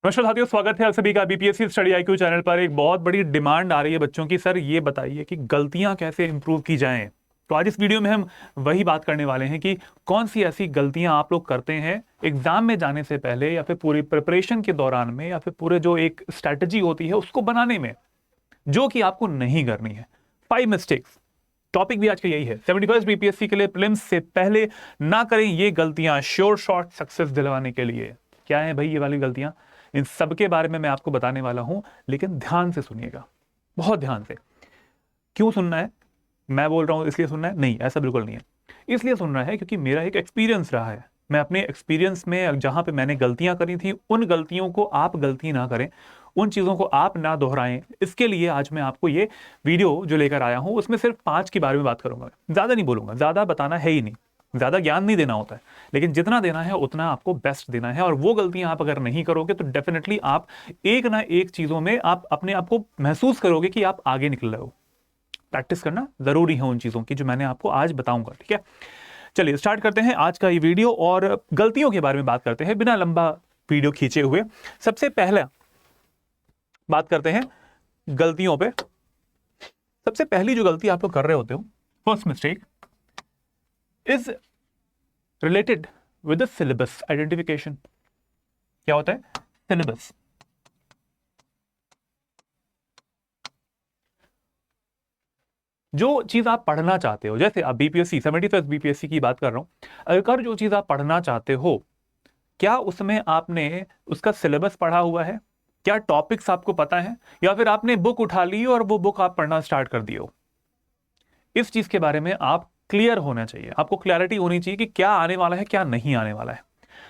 नमस्कार साथियों, स्वागत है आप सभी का बीपीएससी स्टडी आईक्यू चैनल पर। एक बहुत बड़ी डिमांड आ रही है बच्चों की, सर ये बताइए कि गलतियां कैसे इंप्रूव की जाएं। तो आज इस वीडियो में हम वही बात करने वाले हैं कि कौन सी ऐसी गलतियां आप लोग करते हैं एग्जाम में जाने से पहले, या फिर पूरी प्रिपरेशन के दौरान में, या फिर पूरे जो एक स्ट्रैटेजी होती है उसको बनाने में, जो कि आपको नहीं करनी है। 5 मिस्टेक्स, टॉपिक भी आज का यही है। 71st बीपीएससी के लिए प्रीलिम्स से पहले ना करें ये गलतियां, श्योर शॉर्ट सक्सेस दिलवाने के लिए। क्या है भाई ये वाली गलतियां? इन सब के बारे में मैं आपको बताने वाला हूं, लेकिन ध्यान से सुनिएगा, बहुत ध्यान से। क्यों सुनना है? मैं बोल रहा हूं इसलिए सुनना है? नहीं, ऐसा बिल्कुल नहीं है। इसलिए सुनना है क्योंकि मेरा एक एक्सपीरियंस रहा है। मैं अपने एक्सपीरियंस में जहां पे मैंने गलतियां करी थी, उन गलतियों को आप गलती ना करें, उन चीजों को आप ना दोहराएं। इसके लिए आज मैं आपको ये वीडियो जो लेकर आया हूं, उसमें सिर्फ 5 के बारे में बात करूंगा। ज्यादा नहीं बोलूंगा, ज्यादा बताना है ही नहीं, ज्यादा ज्ञान नहीं देना होता है, लेकिन जितना देना है उतना आपको बेस्ट देना है। और वो गलतियां आप अगर नहीं करोगे तो डेफिनेटली आप एक ना एक चीजों में आप अपने आप को महसूस करोगे कि आप आगे निकल रहे हो। प्रैक्टिस करना जरूरी है उन चीजों की जो मैंने आपको आज बताऊंगा, ठीक है? चलिए स्टार्ट करते हैं आज का ये वीडियो और गलतियों के बारे में बात करते हैं, बिना लंबा वीडियो खींचे हुए। सबसे पहले बात करते हैं गलतियों पे। सबसे पहली जो गलती आप लोग कर रहे होते हो, first mistake is related with the syllabus identification. क्या होता है? सिलेबस। जो चीज आप पढ़ना चाहते हो, जैसे आप बीपीएससी 71st बीपीएससी की बात कर रहा हूं, अगर जो चीज आप पढ़ना चाहते हो, क्या उसमें आपने उसका सिलेबस पढ़ा हुआ है? क्या टॉपिक्स आपको पता है? या फिर आपने बुक उठा ली और वो बुक आप पढ़ना स्टार्ट कर दिए हो? इस चीज के बारे में आप क्लियर होना चाहिए, आपको क्लैरिटी होनी चाहिए कि क्या आने वाला है, क्या नहीं आने वाला है।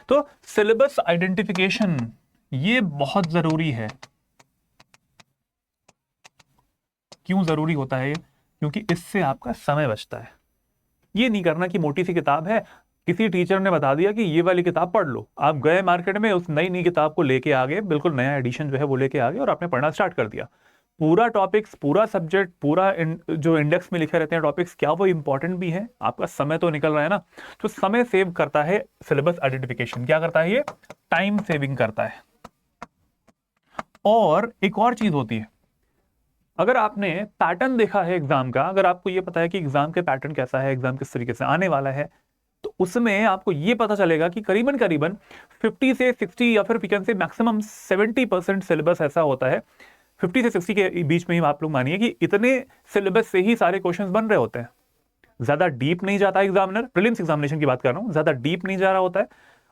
तो सिलेबस आइडेंटिफिकेशन ये बहुत जरूरी है। क्यों जरूरी होता है? क्योंकि इससे आपका समय बचता है। ये नहीं करना कि मोटी सी किताब है, किसी टीचर ने बता दिया कि ये वाली किताब पढ़ लो, आप गए मार्केट में उस नई किताब को लेके आ गए, बिल्कुल नया एडिशन जो है वो लेके आ गए और आपने पढ़ना स्टार्ट कर दिया। पूरा टॉपिक्स, पूरा सब्जेक्ट, पूरा जो इंडेक्स में लिखे रहते हैं टॉपिक्स, क्या वो इंपॉर्टेंट भी है? आपका समय तो निकल रहा है ना। तो समय सेव करता है सिलेबस आइडेंटिफिकेशन। क्या करता है ये? टाइम सेविंग करता है। और एक और चीज होती है, अगर आपने पैटर्न देखा है एग्जाम का, अगर आपको ये पता है कि एग्जाम के पैटर्न कैसा है, एग्जाम किस तरीके से आने वाला है, तो उसमें आपको ये पता चलेगा कि करीबन करीबन 50 से 60 या फिर से मैक्सिमम 70% सिलेबस ऐसा होता है। 50 से 60 के बीच में ही आप लोग मानिए कि इतने सिलेबस से ही सारे क्वेश्चंस बन रहे होते हैं। ज्यादा डीप नहीं जाता एग्जामिनर, प्रीलिम्स एग्जामिनेशन की बात कर रहा हूं, ज्यादा डीप नहीं जा रहा होता है।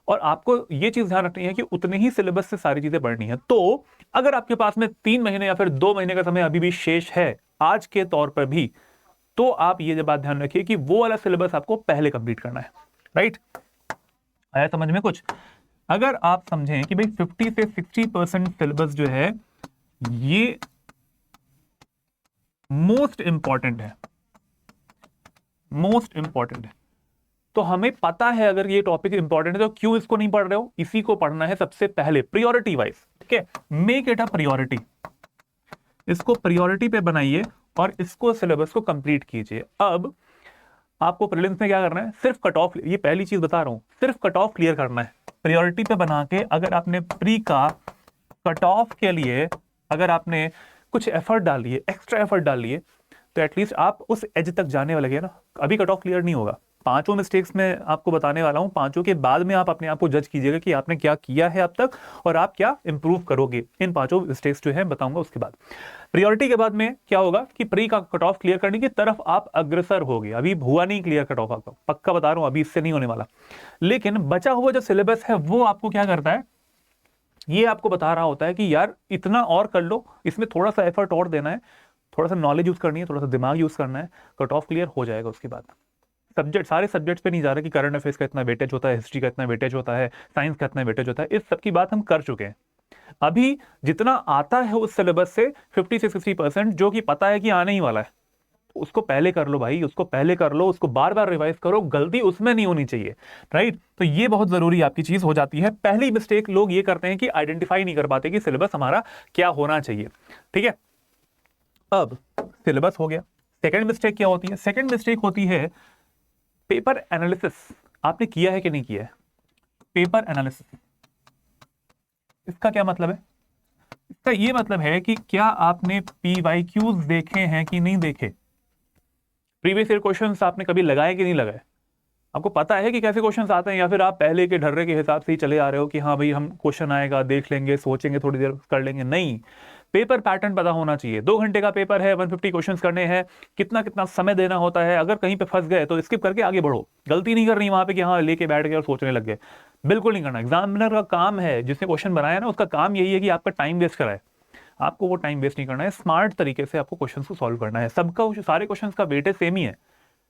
और आपको ये चीज ध्यान रखनी है कि उतने ही सिलेबस से सारी चीजें पढ़नी है। तो अगर आपके पास में 3 महीने या फिर 2 महीने का समय अभी भी शेष है आज के तौर पर भी, तो आप ये बात ध्यान रखिए कि वो वाला सिलेबस आपको पहले कंप्लीट करना है। राइट? आया समझ में कुछ? अगर आप समझें कि भाई 50 से 60% सिलेबस जो है ये मोस्ट इंपॉर्टेंट है, मोस्ट इंपॉर्टेंट है, तो हमें पता है अगर ये टॉपिक इंपॉर्टेंट है तो क्यों इसको नहीं पढ़ रहे हो? इसी को पढ़ना है सबसे पहले, प्रियोरिटी वाइज। ठीक है, मेक इट अ प्रियोरिटी। इसको प्रियोरिटी पे बनाइए और इसको सिलेबस को कंप्लीट कीजिए। अब आपको प्रीलिम्स में क्या करना है? सिर्फ कट ऑफ, ये पहली चीज बता रहा हूं, सिर्फ कट ऑफ क्लियर करना है। प्रियोरिटी पे बना के अगर आपने प्री का कट ऑफ के लिए अगर आपने कुछ एफर्ट डाल लिए, एक्स्ट्रा एफर्ट डाल लिए, तो एटलीस्ट आप उस एज तक जाने वाले ना। अभी कट ऑफ क्लियर नहीं होगा। 5 मिस्टेक्स में आपको बताने वाला हूं, 5 के बाद में आप अपने आप को जज कीजिएगा कि आपने क्या किया है अब तक और आप क्या इंप्रूव करोगे। इन 5 मिस्टेक्स जो है बताऊंगा उसके बाद। प्रियोरिटी के बाद में क्या होगा कि प्री का कट ऑफ क्लियर करने की तरफ आप अग्रसर होगे। अभी हुआ नहीं क्लियर कट ऑफ आपका, पक्का बता रहा हूं, अभी इससे नहीं होने वाला। लेकिन बचा हुआ जो सिलेबस है वो आपको क्या करता है? ये आपको बता रहा होता है कि यार इतना और कर लो, इसमें थोड़ा सा एफर्ट और देना है, थोड़ा सा नॉलेज यूज करनी है, थोड़ा सा दिमाग यूज करना है, कट ऑफ क्लियर हो जाएगा। उसके बाद सब्जेक्ट, सारे सब्जेक्ट्स पे नहीं जा रहा कि करंट अफेयर्स का इतना वेटेज होता है, हिस्ट्री का इतना वेटेज होता है, साइंस का इतना वेटेज होता है, इस सब की बात हम कर चुके हैं। अभी जितना आता है उस सिलेबस से 50 से 60% जो कि पता है कि आने ही वाला है, उसको पहले कर लो भाई, उसको पहले कर लो, उसको बार बार रिवाइज करो, गलती उसमें नहीं होनी चाहिए। राइट? तो ये बहुत जरूरी आपकी चीज हो जाती है। पहली मिस्टेक लोग ये करते हैं कि आइडेंटिफाई नहीं कर पाते कि सिलेबस हमारा क्या होना चाहिए। ठीक है, अब सिलेबस हो गया। सेकंड मिस्टेक क्या होती है? सेकंड मिस्टेक होती है पेपर एनालिसिस। आपने किया है कि नहीं किया है पेपर एनालिसिस? इसका क्या मतलब है? इसका ये मतलब है कि क्या आपने PYQs देखे हैं कि नहीं देखे, प्रीवियस ईयर क्वेश्चंस आपने कभी लगाए कि नहीं लगाए, आपको पता है कि कैसे क्वेश्चंस आते हैं, या फिर आप पहले के ढर्रे के हिसाब से ही चले आ रहे हो कि हाँ भाई हम क्वेश्चन आएगा देख लेंगे, सोचेंगे थोड़ी देर कर लेंगे? नहीं, पेपर पैटर्न पता होना चाहिए। 2 घंटे का पेपर है, 150 क्वेश्चंस करने हैं, कितना कितना समय देना होता है। अगर कहीं पे फंस गए तो स्किप करके आगे बढ़ो, गलती नहीं करनी वहां पे कि हाँ लेके बैठ गए और सोचने लग गए, बिल्कुल नहीं करना। एग्जामिनर का काम है, जिसने क्वेश्चन बनाया ना उसका काम यही है कि आपका टाइम वेस्ट कराए, आपको वो टाइम वेस्ट नहीं करना है, स्मार्ट तरीके से आपको क्वेश्चन को सॉल्व करना है। सबका सारे क्वेश्चन का वेटेज सेम ही है,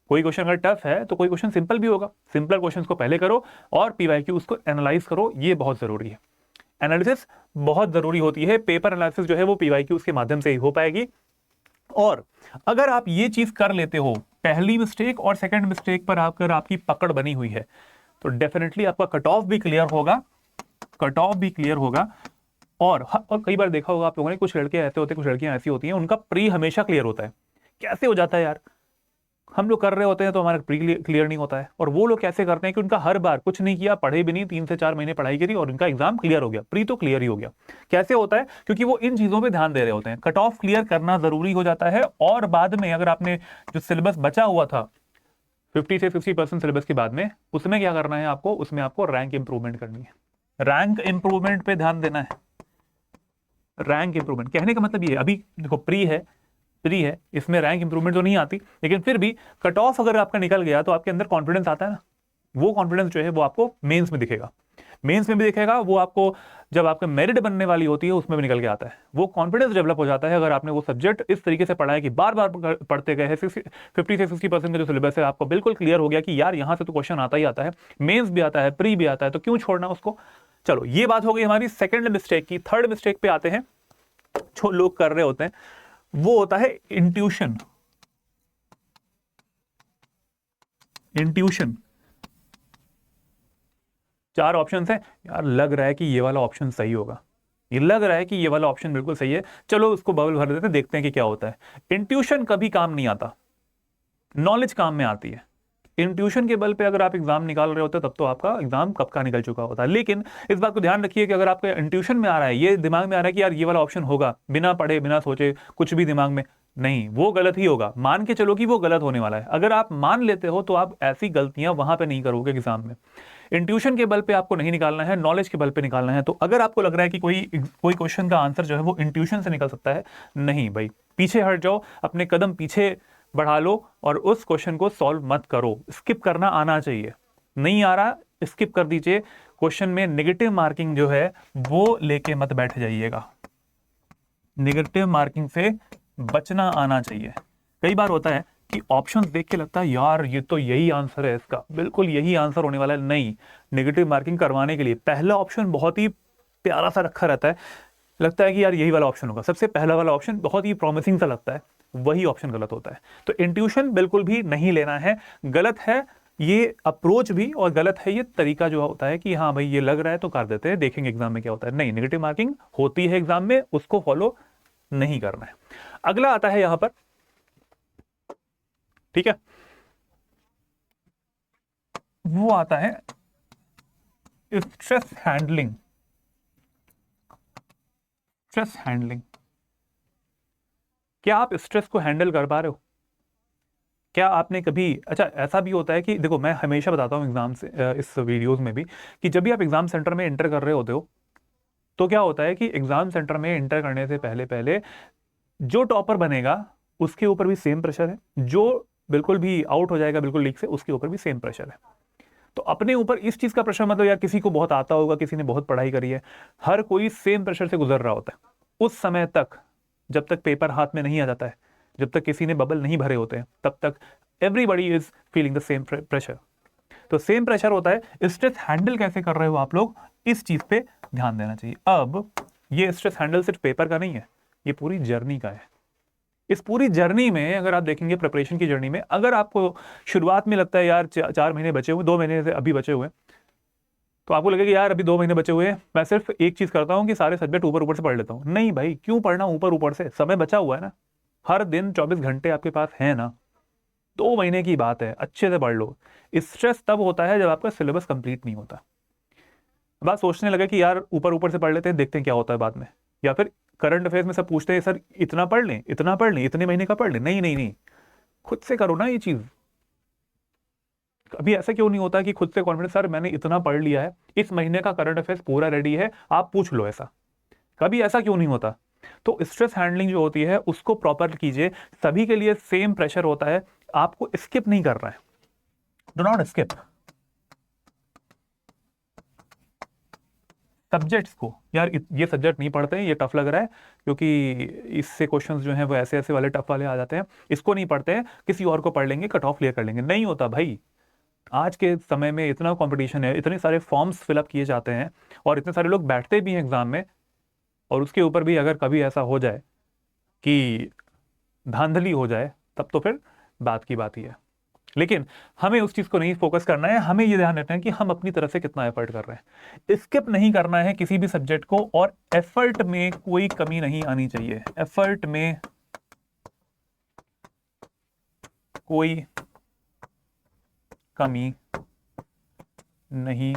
कोई क्वेश्चन अगर टफ है तो कोई क्वेश्चन सिंपल भी होगा, सिंपल क्वेश्चन को पहले करो और पीवाईक्यू उसको एनालाइज करो, ये बहुत जरूरी है। एनालिसिस बहुत जरूरी होती है, पेपर एनालिसिस जो है वो पीवाईक्यू के माध्यम से ही हो पाएगी। और अगर आप ये चीज कर लेते हो, पहली मिस्टेक और सेकंड मिस्टेक पर आकर आपकी पकड़ बनी हुई है, तो डेफिनेटली आपका कट ऑफ भी क्लियर होगा, कट ऑफ भी क्लियर होगा। और कई बार देखा होगा आप लोगों ने, कुछ लड़के ऐसे होते हैं, कुछ लड़कियां ऐसी होती हैं, उनका प्री हमेशा क्लियर होता है। कैसे हो जाता है यार? हम लोग कर रहे होते हैं तो हमारा प्री क्लियर नहीं होता है, और वो लोग कैसे करते हैं कि उनका हर बार कुछ नहीं किया, पढ़े भी नहीं, 3 से 4 महीने पढ़ाई करी और उनका एग्जाम क्लियर हो गया, प्री तो क्लियर ही हो गया। कैसे होता है? क्योंकि वो इन चीजों पे ध्यान दे रहे होते हैं। कट ऑफ क्लियर करना जरूरी हो जाता है, और बाद में अगर आपने जो सिलेबस बचा हुआ था 50 से 60% सिलेबस के बाद में, उसमें क्या करना है आपको? उसमें आपको रैंक इंप्रूवमेंट करनी है, रैंक इंप्रूवमेंट पे ध्यान देना है। रैंक इंप्रूवमेंट कहने का मतलब ये है, अभी देखो प्री है, इसमें रैंक इंप्रूवमेंट तो नहीं आती, लेकिन फिर भी कट ऑफ अगर आपका निकल गया तो आपके अंदर कॉन्फिडेंस आता है ना, वो कॉन्फिडेंस जो है वो आपको मेंस में दिखेगा, मेंस में भी दिखेगा, वो आपको जब आपका मेरिट बनने वाली होती है उसमें भी निकल के आता है। वो कॉन्फिडेंस डेवलप हो जाता है अगर आपने वो सब्जेक्ट इस तरीके से पढ़ा है कि बार बार पढ़ते गए हैं, 50 से 60% का जो सिलेबस है आपको बिल्कुल क्लियर हो गया कि यार यहाँ से तो क्वेश्चन आता ही आता है, मेंस भी आता है, प्री भी आता है, तो क्यों छोड़ना उसको। चलो ये बात हो गई हमारी सेकंड मिस्टेक की। थर्ड मिस्टेक पे आते हैं जो लोग कर रहे होते हैं, वो होता है इंट्यूशन। इंट्यूशन 4 ऑप्शन है यार, लग रहा है कि ये वाला ऑप्शन सही होगा, ये लग रहा है कि ये वाला ऑप्शन बिल्कुल सही है, चलो उसको बबल भर देते हैं, देखते हैं कि क्या होता है। इंट्यूशन कभी काम नहीं आता, नॉलेज काम में आती है। इंट्यूशन के बल पे अगर आप एग्जाम निकाल रहे होते तब तो आपका एग्जाम कब का निकल चुका होता है। लेकिन इस बात को ध्यान रखिए कि अगर आपके इंट्यूशन में आ रहा है, ये दिमाग में आ रहा है कि यार ये वाला ऑप्शन होगा, बिना पढ़े बिना सोचे कुछ भी दिमाग में, नहीं, वो गलत ही होगा। मान के चलो कि वो गलत होने वाला है, अगर आप मान लेते हो तो आप ऐसी गलतियां वहां पे नहीं करोगे एग्जाम में। इंट्यूशन के बल पे आपको नहीं निकालना है, नॉलेज के बल पे निकालना है। तो अगर आपको लग रहा है कि कोई क्वेश्चन का आंसर जो है वो इंट्यूशन से निकल सकता है, नहीं भाई, पीछे हट जाओ, अपने कदम पीछे बढ़ा लो और उस क्वेश्चन को सॉल्व मत करो। स्किप करना आना चाहिए, नहीं आ रहा स्किप कर दीजिए। क्वेश्चन में नेगेटिव मार्किंग जो है वो लेके मत बैठ जाइएगा, नेगेटिव मार्किंग से बचना आना चाहिए। कई बार होता है कि ऑप्शंस देख के लगता है यार ये तो यही आंसर है, इसका बिल्कुल यही आंसर होने वाला है। नहीं, नेगेटिव मार्किंग करवाने के लिए पहला ऑप्शन बहुत ही प्यारा सा रखा रहता है, लगता है कि यार यही वाला ऑप्शन होगा, सबसे पहला वाला ऑप्शन बहुत ही प्रॉमिसिंग सा लगता है, वही ऑप्शन गलत होता है। तो इंट्यूशन बिल्कुल भी नहीं लेना है, गलत है ये अप्रोच भी, और गलत है ये तरीका जो होता है कि हाँ भाई ये लग रहा है तो कर देते हैं, देखेंगे एग्जाम में क्या होता है। नहीं, नेगेटिव मार्किंग होती है एग्जाम में, उसको फॉलो नहीं करना है। अगला आता है यहां पर, ठीक है, वो आता है स्ट्रेस हैंडलिंग। स्ट्रेस हैंडलिंग, क्या आप स्ट्रेस को हैंडल कर पा रहे हो? क्या आपने कभी, अच्छा ऐसा भी होता है कि देखो मैं हमेशा बताता हूँ एग्जाम से इस वीडियोस में भी, कि जब भी आप एग्जाम सेंटर में एंटर कर रहे होते हो तो क्या होता है कि एग्जाम सेंटर में एंटर करने से पहले पहले जो टॉपर बनेगा उसके ऊपर भी सेम प्रेशर है, जो बिल्कुल भी आउट हो जाएगा बिल्कुल लीक से उसके ऊपर भी सेम प्रेशर है। तो अपने ऊपर इस चीज का प्रेशर मतलब यार किसी को बहुत आता होगा, किसी ने बहुत पढ़ाई करी है, हर कोई सेम प्रेशर से गुजर रहा होता है उस समय तक, जब तक पेपर हाथ में नहीं आ जाता है, जब तक किसी ने बबल नहीं भरे होते हैं, तब तक everybody is feeling the same pressure. तो सेम प्रेशर होता है। स्ट्रेस हैंडल कैसे कर रहे हो आप लोग, इस चीज पे ध्यान देना चाहिए। अब ये स्ट्रेस हैंडल सिर्फ पेपर का नहीं है, ये पूरी जर्नी का है। इस पूरी जर्नी में अगर आप देखेंगे, प्रिपरेशन की जर्नी में, अगर आपको शुरुआत में लगता है यार 4 महीने बचे हुए, 2 महीने से अभी बचे हुए, तो आपको लगेगा यार अभी 2 महीने बचे हुए हैं, मैं सिर्फ एक चीज करता हूं कि सारे सब्जेक्ट ऊपर ऊपर से पढ़ लेता हूं। नहीं भाई, क्यों पढ़ना ऊपर ऊपर से, समय बचा हुआ है ना, हर दिन 24 घंटे आपके पास है ना, 2 महीने की बात है, अच्छे से पढ़ लो। स्ट्रेस तब होता है जब आपका सिलेबस कंप्लीट नहीं होता। बात सोचने लगे कि यार ऊपर ऊपर से पढ़ लेते हैं, देखते हैं क्या होता है बाद में, या फिर करंट अफेयर्स में सब पूछते हैं सर इतना पढ़ लें, इतना पढ़ लें, इतने महीने का पढ़ लें। नहीं नहीं नहीं, खुद से करो ना ये चीज। अभी ऐसा क्यों नहीं होता कि खुद से कॉन्फिडेंस, सर मैंने इतना पढ़ लिया है, इस महीने का करंट अफेयर्स पूरा रेडी है, आप पूछ लो, ऐसा कभी ऐसा क्यों नहीं होता? तो स्ट्रेस हैंडलिंग जो होती है उसको प्रॉपर कीजिए। सभी के लिए सेम प्रेशर होता है, आपको स्किप नहीं करना है, डू नॉट स्किप सब्जेक्ट्स को। यार ये सब्जेक्ट नहीं पढ़ते हैं, ये टफ लग रहा है, क्योंकि इससे क्वेश्चंस जो हैं वो ऐसे ऐसे वाले टफ वाले आ जाते हैं, इसको नहीं पढ़ते हैं, किसी और को पढ़ लेंगे, कट ऑफ क्लियर कर लेंगे। नहीं होता भाई, आज के समय में इतना कंपटीशन है, इतने सारे फॉर्म्स फिलअप किए जाते हैं और इतने सारे लोग बैठते भी हैं एग्जाम में, और उसके ऊपर भी अगर कभी ऐसा हो जाए कि धांधली हो जाए, तब तो फिर बात की बात ही है। लेकिन हमें उस चीज को नहीं फोकस करना है, हमें ये ध्यान रखना है कि हम अपनी तरफ से कितना एफर्ट कर रहे हैं। स्किप नहीं करना है किसी भी सब्जेक्ट को, और एफर्ट में कोई कमी नहीं आनी चाहिए, एफर्ट में कोई कमी नहीं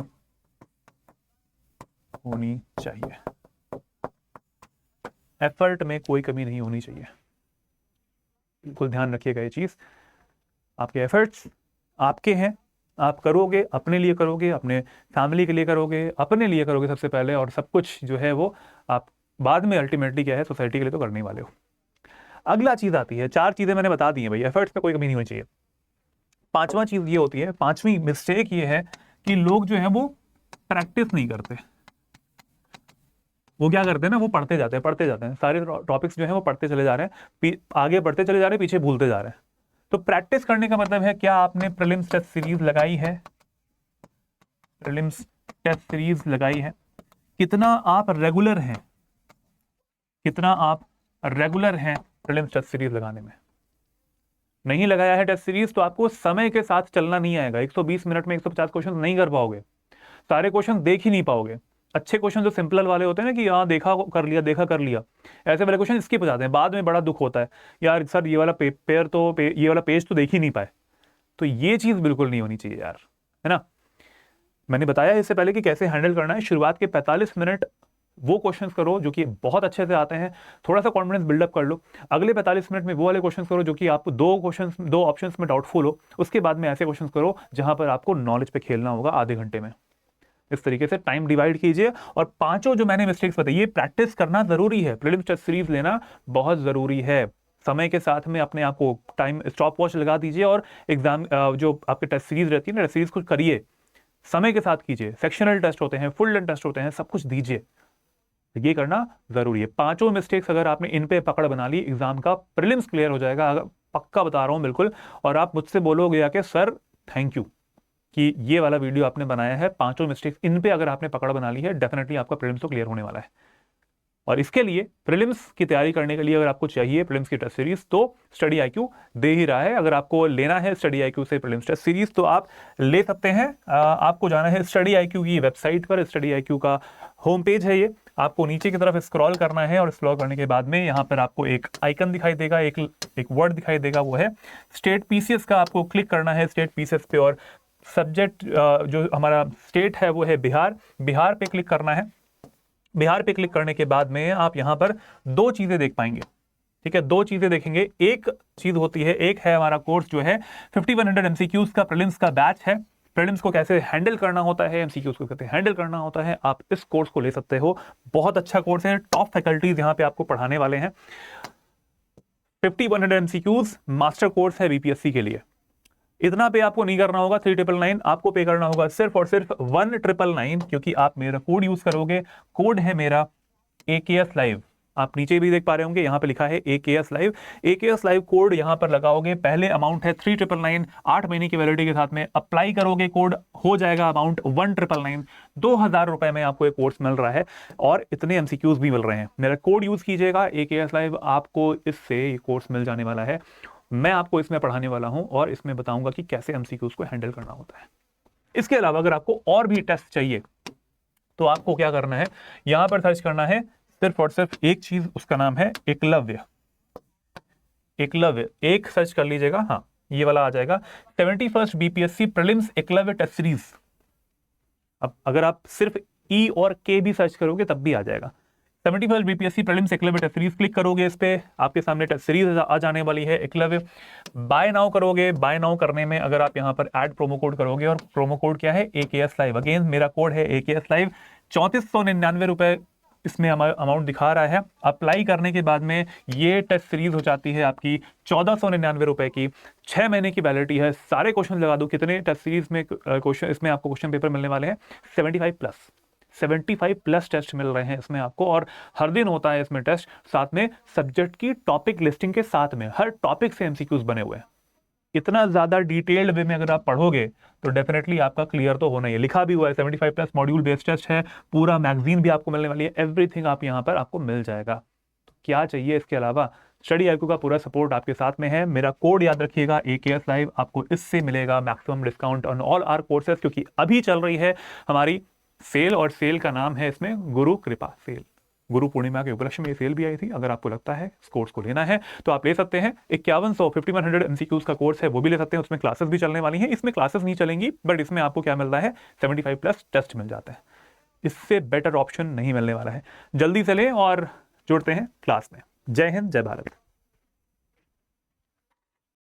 होनी चाहिए, एफर्ट में कोई कमी नहीं होनी चाहिए। बिल्कुल ध्यान रखिएगा ये चीज। आपके एफर्ट्स आपके हैं, आप करोगे, अपने लिए करोगे, अपने फैमिली के लिए करोगे, अपने लिए करोगे सबसे पहले, और सब कुछ जो है वो आप बाद में अल्टीमेटली क्या है सोसाइटी के लिए तो करने वाले हो। अगला चीज आती है, 4 चीजें मैंने बता दी हैं भाई, एफर्ट्स में कोई कमी नहीं होनी चाहिए। 5वां चीज ये होती है, 5वीं मिस्टेक ये है कि लोग जो है वो प्रैक्टिस नहीं करते। वो क्या करते हैं ना, वो पढ़ते जाते हैं, सारे टॉपिक्स जो है वो पढ़ते चले जा रहे हैं, आगे बढ़ते चले जा रहे हैं, पीछे भूलते जा रहे हैं। तो प्रैक्टिस करने का मतलब है, क्या आपने प्रीलिम्स टेस्ट सीरीज लगाई है? प्रीलिम्स टेस्ट सीरीज लगाई है? कितना आप रेगुलर हैं, कितना आप रेगुलर हैं प्रीलिम्स टेस्ट सीरीज लगाने में? नहीं लगाया है टेस्ट सीरीज तो आपको समय के साथ चलना नहीं आएगा। 120 मिनट में 150 क्वेश्चन नहीं कर पाओगे, सारे क्वेश्चन देख ही नहीं पाओगे। अच्छे क्वेश्चन जो सिंपल वाले होते हैं ना, कि हाँ देखा कर लिया, देखा कर लिया, ऐसे वाले क्वेश्चन स्किप हो जाते हैं, बाद में बड़ा दुख होता है, यार सर ये वाला ये वाला पेज तो देख ही नहीं पाए। तो ये चीज बिल्कुल नहीं होनी चाहिए यार, है ना। मैंने बताया इससे पहले कि कैसे हैंडल करना है। शुरुआत के 45 मिनट वो क्वेश्चंस करो जो कि बहुत अच्छे से आते हैं, थोड़ा सा कॉन्फिडेंस बिल्डअप कर लो। अगले 45 मिनट में वो वाले क्वेश्चंस करो जो कि आप दो ऑप्शंस में डाउटफुल हो। उसके बाद में ऐसे क्वेश्चंस करो जहां पर आपको नॉलेज पे खेलना होगा आधे घंटे में। इस तरीके से टाइम डिवाइड कीजिए। और 5 जो मैंने मिस्टेक्स बताई, ये प्रैक्टिस करना जरूरी है, प्रीलिम्स टेस्ट सीरीज लेना बहुत जरूरी है। समय के साथ में अपने आप को टाइम स्टॉप वॉच लगा दीजिए, और एग्जाम जो आपके टेस्ट सीरीज रहती है ना, टेस्ट सीरीज को करिए, समय के साथ कीजिए। सेक्शनल टेस्ट होते हैं, फुल टेस्ट होते हैं, सब कुछ दीजिए, ये करना जरूरी है। 5 मिस्टेक्स अगर आपने इन पे पकड़ बना ली, एग्जाम का प्रीलिम्स क्लियर हो जाएगा, पक्का बता रहा हूं बिल्कुल। और आप मुझसे बोलोगे कि सर थैंक यू कि ये वाला वीडियो आपने बनाया है, 5 मिस्टेक्स इन पे अगर आपने पकड़ बना ली है, डेफिनेटली आपका प्रीलिम्स तो क्लियर होने वाला है। और इसके लिए प्रीलिम्स की तैयारी करने के लिए अगर आपको चाहिए प्रीलिम्स की टेस्ट सीरीज, तो स्टडी आईक्यू दे ही रहा है। अगर आपको लेना है स्टडी आईक्यू से प्रीलिम्स टेस्ट सीरीज तो आप ले सकते हैं। आपको जाना है स्टडी आईक्यू की वेबसाइट पर, स्टडी आईक्यू का होम पेज है ये। आपको नीचे की तरफ स्क्रॉल करना है, और स्क्रॉल करने के बाद में यहाँ पर आपको एक आइकन दिखाई देगा, एक वर्ड दिखाई देगा, वो है स्टेट पीसीएस का। आपको क्लिक करना है स्टेट पीसीएस पे, और सब्जेक्ट जो हमारा स्टेट है वो है बिहार। बिहार पे क्लिक करना है। बिहार पे क्लिक करने के बाद में आप यहां पर 2 चीजें देख पाएंगे, ठीक है, 2 चीजें देखेंगे। एक चीज होती है, एक है हमारा कोर्स जो है 5100 एमसीक्यूज का, प्रीलिम्स का बैच है। प्रीलिम्स को कैसे हैंडल करना होता है, एमसीक्यूज को कैसे हैंडल करना होता है, आप इस कोर्स को ले सकते हो। बहुत अच्छा कोर्स है, टॉप फैकल्टीज यहां पे आपको पढ़ाने वाले हैं। 5100 एमसीक्यूज मास्टर कोर्स है बीपीएससी के लिए। इतना पे आपको नहीं करना होगा 3999, आपको पे करना होगा सिर्फ और सिर्फ 1999, क्योंकि आप मेरा कोड यूज करोगे। कोड है मेरा AKS लाइव, आप नीचे भी देख पा रहे होंगे, यहाँ पे लिखा है AKS live. AKS live code यहाँ पर लगाओगे, पहले अमाउंट है 3999, 8 महीने की वैलिडिटी के साथ में अप्लाई करोगे, कोड हो जाएगा अमाउंट 1999। 2000 रुपए में आपको एक कोर्स मिल रहा है, और इतने एमसीक्यूज भी मिल रहे हैं। मेरा कोड यूज कीजिएगा AKS लाइव, आपको इससे ये कोर्स मिल जाने वाला है। मैं आपको इसमें पढ़ाने वाला हूं, और इसमें बताऊंगा कि कैसे एमसीक्यूज को हैंडल करना होता है। इसके अलावा अगर आपको और भी टेस्ट चाहिए तो आपको क्या करना है, यहां पर सर्च करना है सिर्फ और सिर्फ एक चीज, उसका नाम है एकलव्य। एकलव्य एक सर्च कर लीजिएगा, हाँ ये वाला आ जाएगा, 71st BPSC prelims Eklavya test series. अब अगर आप सिर्फ ई और के भी सर्च करोगे तब भी आ जाएगा। 75 BPSC prelims Eklavya test series click करोगे, इस पे आपके सामने टेस्ट सीरीज आ जाने वाली है एकलव्य। बाय नाउ करोगे, बाय नाउ करने में अगर आप यहाँ पर ऐड प्रोमो कोड करोगे, और प्रोमो कोड क्या है, AKS लाइव। अगेन मेरा कोड है AKS लाइव। 3499 रुपए इसमें अमाउंट दिखा रहा है। अप्लाई करने के बाद में ये टेस्ट सीरीज हो जाती है आपकी 1499 रुपए की। 6 महीने की वैलिडिटी है। सारे क्वेश्चन लगा दो, कितने टेस्ट सीरीज में क्वेश्चन इसमें आपको क्वेश्चन पेपर मिलने वाले हैं, 75 प्लस टेस्ट मिल रहे हैं इसमें आपको, और हर दिन होता है इसमें टेस्ट, साथ में सब्जेक्ट की टॉपिक लिस्टिंग के साथ में हर टॉपिक से एमसीक्यूज बने हुए हैं। इतना ज्यादा डिटेल्ड वे में अगर आप पढ़ोगे तो डेफिनेटली आपका क्लियर तो होना ही है। लिखा भी हुआ है 75 प्लस मॉड्यूल बेस्ड टेस्ट है, पूरा मैगजीन भी आपको मिलने वाली है, एवरीथिंग आप यहाँ पर आपको मिल जाएगा। तो क्या चाहिए इसके अलावा, स्टडी IQ का पूरा सपोर्ट आपके साथ में है। मेरा कोड याद रखिएगा AKS लाइव, आपको इससे मिलेगा maximum discount on all our courses, क्योंकि अभी चल रही है हमारी सेल, और सेल का नाम है इसमें गुरु कृपा सेल। गुरु पूर्णिमा के उपलक्ष्य में ये सेल भी आई थी। अगर आपको लगता है इस कोर्स को लेना है तो आप ले सकते हैं। 5100 MCQs का कोर्स है, वो भी ले सकते हैं। उसमें क्लासेस भी चलने वाली हैं। इसमें क्लासेस नहीं चलेंगी, बट इसमें आपको क्या मिल रहा है, 75 प्लस टेस्ट मिल जाता है। इससे बेटर ऑप्शन नहीं मिलने वाला है। जल्दी से लें और जुड़ते हैं क्लास में। जय हिंद, जय भारत।